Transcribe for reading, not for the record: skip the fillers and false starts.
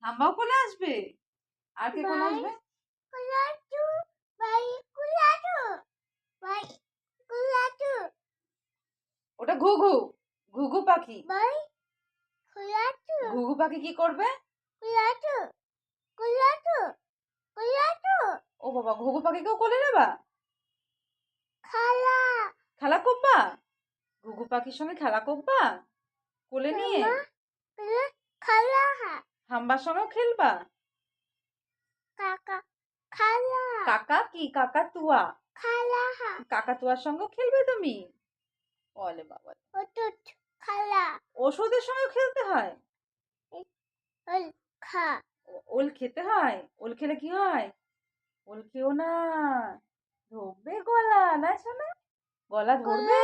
হাম্বাও কোলে আসবে? আর কে কোলে আসবে? ওটা ঘুঘু, ঘুঘু পাখি। ঘুঘু পাখি কি করবে? ও বাবা, ঘুঘু পাখিকেও কোলে নেবা? খেলা করবা? ঘুঘু পাখির সঙ্গে খেলা করবা কোলে নিয়ে? হাম্বার সঙ্গেও খেলবা? কাকা কি? কাকাতুয়া? কাকাতুয়ার সঙ্গেও খেলবে তুমি? বলে বাবা, ওষুধের সঙ্গেও খেলতে হয়? ওল খেতে হয়? ওল খেলে কি হয়? ওল খেও না, ধরবে গলা, না শোনা? গলা ধরবে।